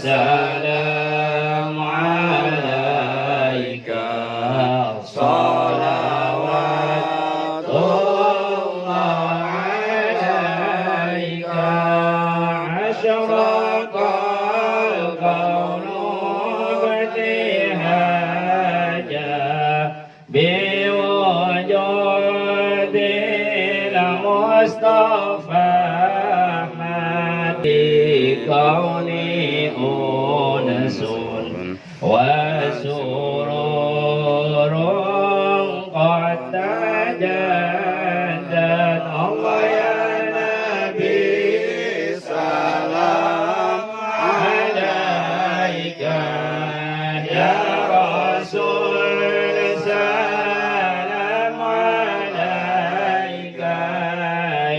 والسلام عليك صلوات الله عليك أشرق الكون بابتهاجا بوجود المصطفى كوني أنس وسرور قد تجدد الله يا نبي سلام عليك يا رسول سلام عليك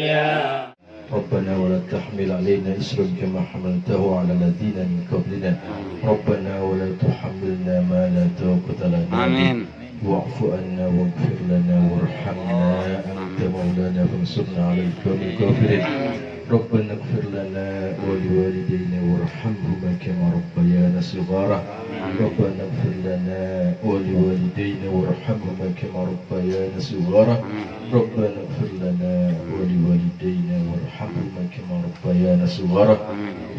يا ربنا ولا تحمل علينا إسرا كما حملته على الذين من قبلنا ربنا ولا تحملنا ما لا طاقة لنا آمين. واعف عنا واغفر لنا وارحمنا أنت مولانا فانصرنا على القوم الكافرين ربنا اغفر لنا ولوالدينا وارحمهما كما ربيانا صغارا ربنا اغفر لنا ولوالدينا وارحمهما كما ربيانا صغارا ربنا اغفر لنا ولوالدينا وارحمهما كما ربيانا صغارا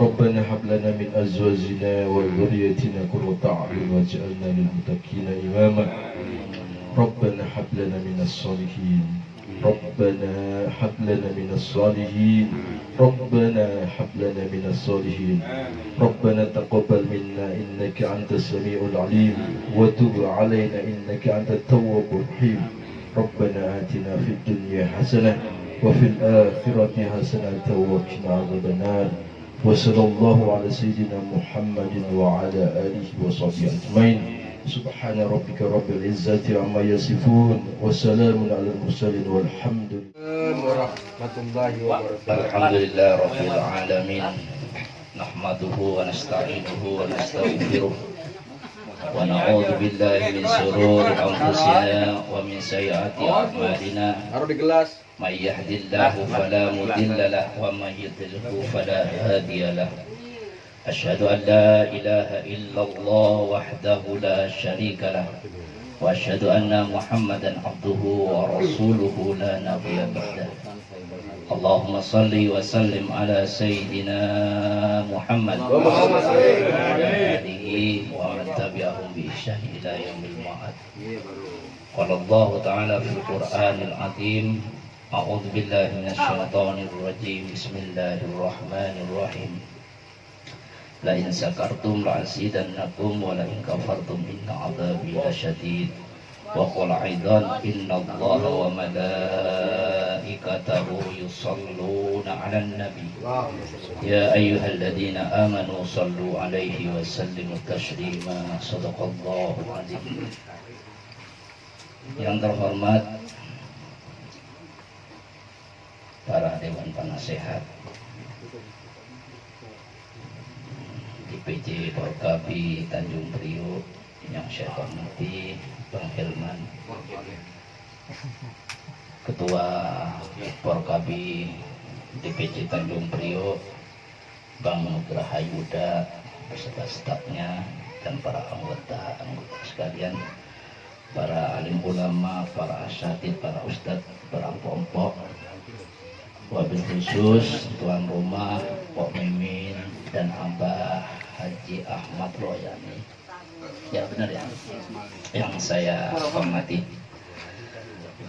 ربنا هب لنا من أزواجنا وذريتنا قرة أعين واجعلنا للمتقين إماما ربنا هب لنا من الصالحين ربنا هب لنا من الصالحين ربنا هب لنا من الصالحين ربنا تقبل منا إنك أنت السميع العليم وتب علينا إنك أنت التواب الرحيم ربنا آتنا في الدنيا حسنة وفي الآخرة حسنة وقنا عذاب النار وصلى الله على سيدنا محمد وعلى آله وصحبه أجمعين سبحان ربك رب العزة عما يصفون وسلام على المرسلين والحمد لله ورحمة الله وبركاته الحمد لله رب العالمين نحمده ونستعينه ونستغفره ونعوذ بالله من شرور أنفسنا ومن سيئات أعمالنا من يهد الله فلا مضل له ومن يضلل فلا هادي له أشهد أن لا إله إلا الله وحده لا شريك له وأشهد أن محمدا عبده ورسوله لا نبي بعده اللهم صل وسلم على سيدنا محمد وعلى آله ومن تبعهم بإحسان إلى يوم المعاد قال الله تعالى في القرآن العظيم أعوذ بالله من الشيطان الرجيم بسم الله الرحمن الرحيم لئن سكرتم لأزيدنكم ولئن كفرتم إن عذابي لشديد وقال أيضا إن الله وملائكته يصلون على النبي يا أيها الذين آمنوا صلوا عليه وسلموا تسليما صدق الله العظيم. Yang terhormat para dewan penasehat DPC Porkabi Tanjung Priok yang saya hormati Bang Hilman, Ketua Porkabi DPC Tanjung Priok Bang Nugraha Yuda beserta stafnya dan para anggota sekalian, para alim ulama, para asatid, para ustadz, para kelompok, wabil khusus tuan rumah Pok Mimin dan Abah Haji Ahmad Royani, ya benar ya, yang saya hormati.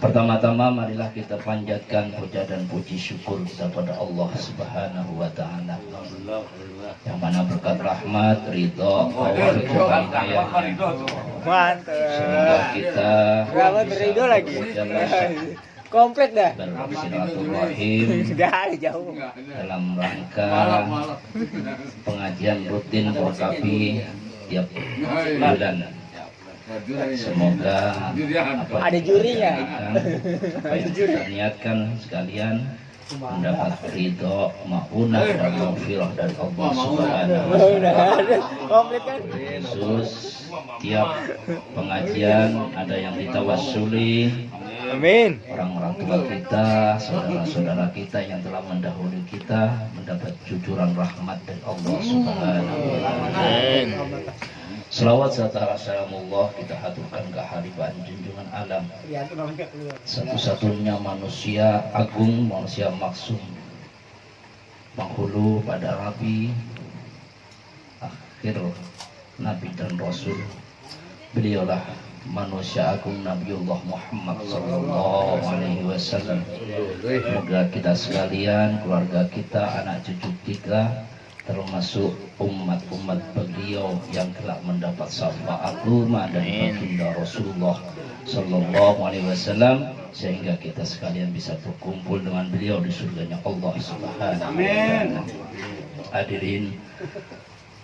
Pertama-tama marilah kita panjatkan puja dan puji syukur kepada Allah Subhanahu wa taala, yang mana berkat rahmat, ridho, Allah semoga kita komplit dah bersilaturahim dalam rangka pengajian rutin Porkabi tiap bulan. Semoga ada jurinya, apa yang kita niatkan sekalian mendapat ridho, maunah dan maghfirah dari Allah Subhanahu wa taala. Komplit kan? Khusus tiap pengajian ada yang ditawassuli, Amin. orang-orang tua kita, saudara-saudara kita yang telah mendahului kita mendapat cucuran rahmat dari Allah Subhanahu wa taala. Amin. Selawat serta salamullah kita haturkan kehadiran junjungan alam, satu-satunya manusia agung, manusia maksum, penghulu pada Nabi, akhir Nabi dan Rasul. Beliaulah manusia agung Nabiullah Muhammad sallallahu alaihi wasallam. Semoga kita sekalian, keluarga kita, anak cucu kita, termasuk umat-umat beliau yang telah mendapat syafaat rumah dan baginda Rasulullah sallallahu alaihi wasallam, sehingga kita sekalian bisa berkumpul dengan beliau di surganya Allah Subhanahu wa taala. Hadirin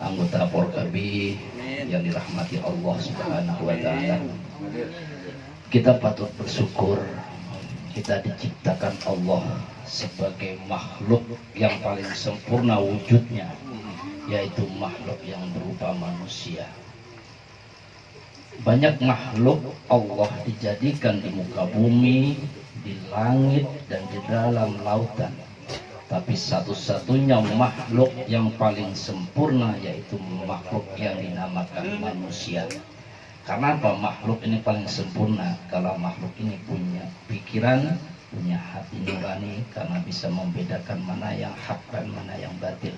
anggota Porkabi yang dirahmati Allah Subhanahu wa taala. Kita patut bersyukur kita diciptakan Allah sebagai makhluk yang paling sempurna wujudnya, yaitu makhluk yang berupa manusia. Banyak makhluk Allah dijadikan di muka bumi, di langit, dan di dalam lautan. Tapi satu-satunya makhluk yang paling sempurna yaitu makhluk yang dinamakan manusia. Karena apa makhluk ini paling sempurna? Kalau makhluk ini punya pikiran, punya hati nurani, karena bisa membedakan mana yang hak dan mana yang batil.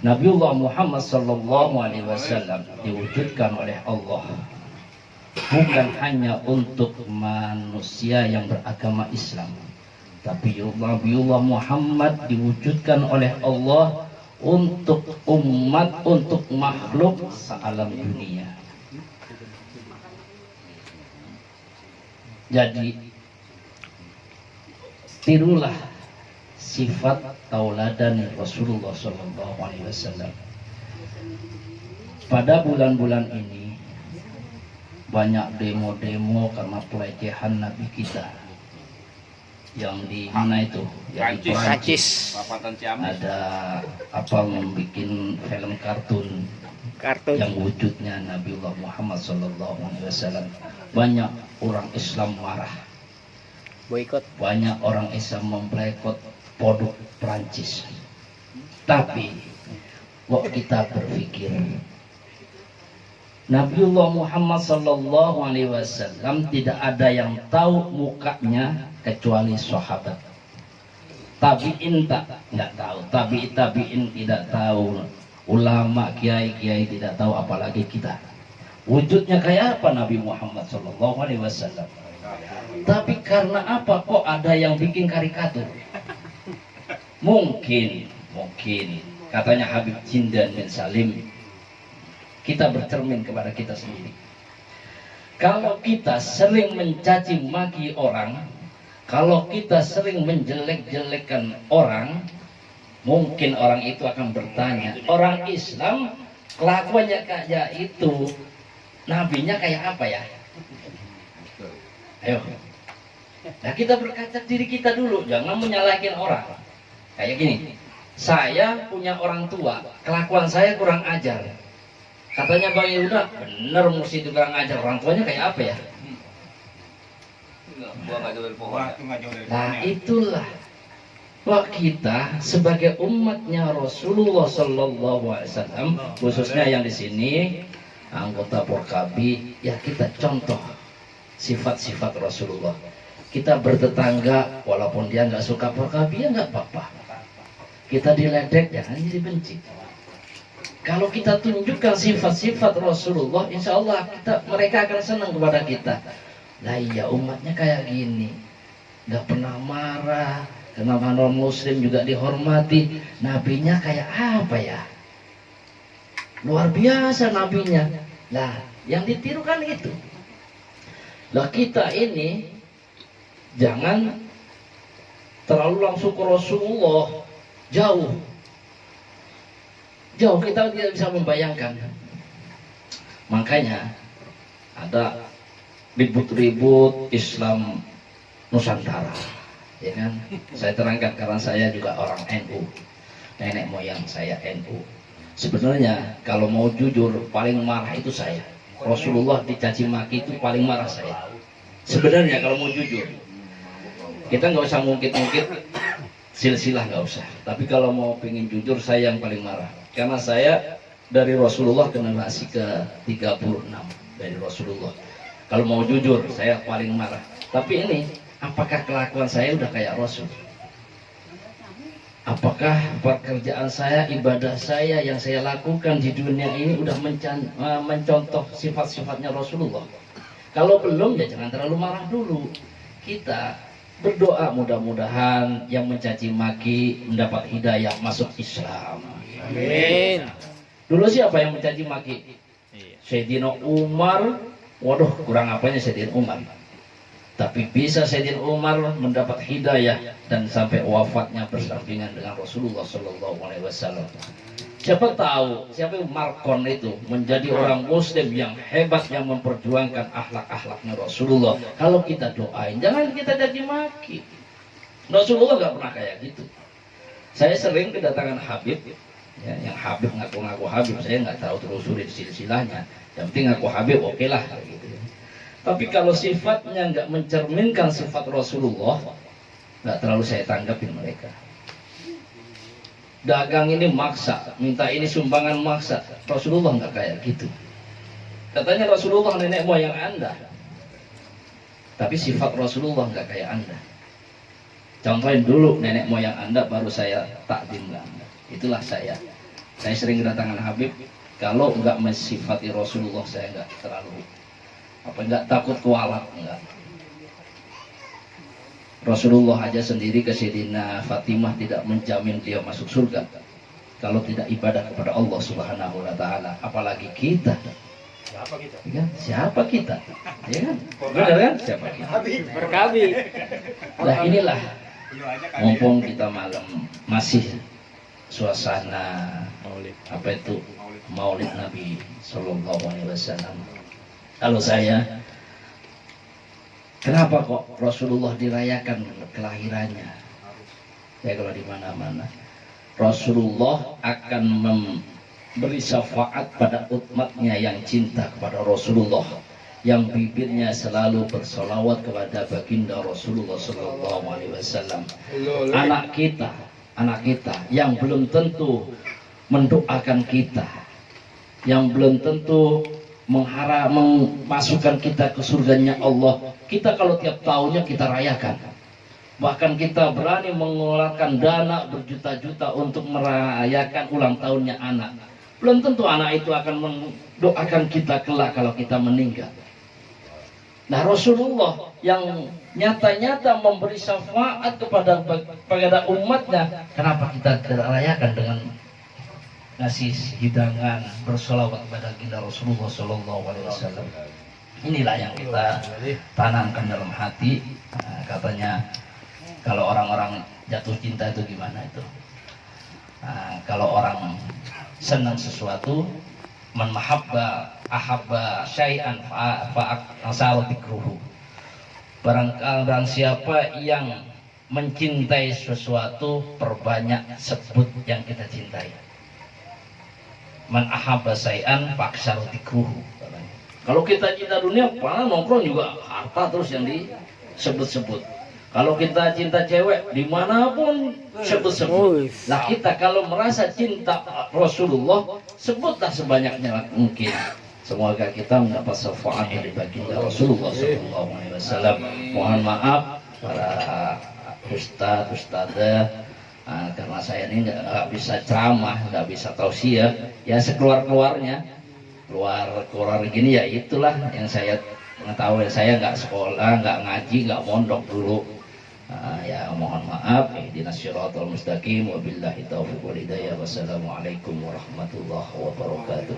Nabiullah Muhammad sallallahu alaihi wasallam diwujudkan oleh Allah bukan hanya untuk manusia yang beragama Islam, tapi Nabiullah Muhammad diwujudkan oleh Allah untuk umat, untuk makhluk sealam dunia. Jadi tirulah sifat tauladan Rasulullah sallallahu alaihi wasallam. Pada bulan-bulan ini banyak demo-demo karena pelecehan Nabi kita. Yang di mana itu? Yang di Prancis. Ada apa membuat film kartun yang wujudnya Nabiullah Muhammad sallallahu alaihi wasallam. Banyak orang Islam marah. Boikot. Banyak orang Islam memboikot produk Prancis. Tapi kok kita berpikir Nabiullah Muhammad sallallahu alaihi wasallam tidak ada yang tahu mukanya kecuali sahabat. Tabi'in nggak tahu, tabi'in tidak tahu, ulama kiai tidak tahu, apalagi kita. Wujudnya kayak apa Nabi Muhammad sallallahu alaihi wasallam? Tapi karena apa kok ada yang bikin karikatur? Mungkin katanya Habib Jindan bin Salim, kita bercermin kepada kita sendiri. Kalau kita sering mencaci maki orang, kalau kita sering menjelek-jelekan orang, mungkin orang itu akan bertanya, orang Islam kelakuannya kayak itu, nabinya kayak apa ya? Ayo. Nah, kita berkaca diri kita dulu, jangan menyalahkan orang. Kayak gini, saya punya orang tua, kelakuan saya kurang ajar. Katanya Bang Yehuda, bener mesti itu kurang ajar. Orang tuanya kayak apa ya? Nah, itulah wah kita sebagai umatnya Rasulullah sallallahu alaihi wasallam, khususnya yang di sini anggota Porkabi, ya kita contoh sifat-sifat Rasulullah. Kita bertetangga walaupun dia nggak suka Porkabi, ya nggak apa-apa. Kita diledek jangan jadi benci. Kalau kita tunjukkan sifat-sifat Rasulullah, insya Allah mereka akan senang kepada kita. Lah iya umatnya kayak gini, nggak pernah marah, kenapa non muslim juga dihormati, nabinya kayak apa ya? Luar biasa nabinya. Lah yang ditiru kan itu. Lah kita ini jangan terlalu langsung ke Rasulullah, jauh kita tidak bisa membayangkan. Makanya ada ribut-ribut Islam Nusantara, ya kan? Saya terangkan karena saya juga orang NU, nenek moyang saya NU. Sebenarnya kalau mau jujur paling marah itu saya. Rasulullah dicaci maki itu paling marah saya. Sebenarnya kalau mau jujur, kita nggak usah ngungkit-ngungkit silsilah, nggak usah. Tapi kalau mau pengen jujur, saya yang paling marah. Karena saya dari Rasulullah generasi ke-36 dari Rasulullah. Kalau mau jujur, saya paling marah. Tapi ini, apakah kelakuan saya udah kayak Rasul? Apakah pekerjaan saya, ibadah saya yang saya lakukan di dunia ini udah mencontoh sifat-sifatnya Rasulullah? Kalau belum, ya jangan terlalu marah dulu. Kita berdoa mudah-mudahan yang mencaci maki mendapat hidayah masuk Islam. Amin. Dulu siapa yang mencaci maki? Sayyidina Umar. Waduh, kurang apanya Sayyidina Umar. Tapi bisa Sayyidina Umar mendapat hidayah dan sampai wafatnya bersampingan dengan Rasulullah Sallallahu Alaihi Wasallam. Siapa tahu siapa Markon itu menjadi orang Muslim yang hebat yang memperjuangkan akhlak-akhlaknya Rasulullah. Kalau kita doain, jangan kita jadi maki. Rasulullah nggak pernah kayak gitu. Saya sering kedatangan Habib, ya, yang Habib ngaku-ngaku Habib, saya nggak tahu telusuri silsilahnya. Yang penting ngaku Habib, oke lah, gitu. Tapi kalau sifatnya nggak mencerminkan sifat Rasulullah, nggak terlalu saya tanggapin mereka. Dagang ini maksa, minta ini sumbangan maksa. Rasulullah nggak kayak gitu. Katanya Rasulullah nenek moyang Anda, tapi sifat Rasulullah nggak kayak Anda. Contohin dulu nenek moyang Anda, baru saya takdim ke Anda. Itulah saya. Saya sering kedatangan Habib. Kalau nggak mensifati Rasulullah, saya nggak terlalu nggak takut kualat, enggak. Rasulullah aja sendiri ke Sayyidina Fatimah tidak menjamin dia masuk surga kalau tidak ibadah kepada Allah Subhanahu wa taala, apalagi kita. Siapa kita? Ya, siapa kita? Ya kan? Benar kan? Siapa kita? Berkabi. Nah, inilah mumpung kita malam masih suasana apa itu Maulid Nabi Sallallahu Alaihi Wasallam. Kalau saya, kenapa kok Rasulullah dirayakan kelahirannya? Ya kalau di mana-mana, Rasulullah akan memberi syafaat pada umatnya yang cinta kepada Rasulullah, yang bibirnya selalu bersolawat kepada baginda Rasulullah Sallallahu Alaihi Wasallam. Anak kita yang belum tentu mendoakan kita, yang belum tentu memasukkan kita ke surganya Allah, kita kalau tiap tahunnya kita rayakan. Bahkan kita berani mengeluarkan dana berjuta-juta untuk merayakan ulang tahunnya anak. Belum tentu anak itu akan mendoakan kita kelak kalau kita meninggal. Nah, Rasulullah yang nyata-nyata memberi syafaat kepada umatnya, kenapa kita tidak rayakan dengan ngasih hidangan bersolawat kepada kita Rasulullah Sallallahu Alaihi Wasallam? Inilah yang kita tanamkan dalam hati. Nah, katanya kalau orang-orang jatuh cinta itu gimana itu? Nah, kalau orang senang sesuatu, man mahabba ahabba syai'an fa'asal tikruhu. Barang siapa yang mencintai sesuatu, perbanyak sebut yang kita cintai. Man ahabba syai'an fa'asal tikruhu. Kalau kita cinta dunia, malah nongkrong juga harta terus yang disebut-sebut. Kalau kita cinta cewek, dimanapun sebut-sebut. Nah, kita kalau merasa cinta Rasulullah, sebutlah sebanyaknya mungkin. Semoga kita mendapat syafaat dari baginda Rasulullah Sallallahu Alaihi Wasallam. Mohon maaf para ustadzah, karena saya ini nggak bisa ceramah, nggak bisa tausiah, ya sekeluar-keluarnya, keluar gini ya itulah yang saya mengetahui. Saya nggak sekolah, nggak ngaji, nggak mondok dulu. Ya mohon maaf. Ihdinas siratal mustaqim, wabillahi taufiq wal hidayah. Wassalamualaikum warahmatullahi wabarakatuh.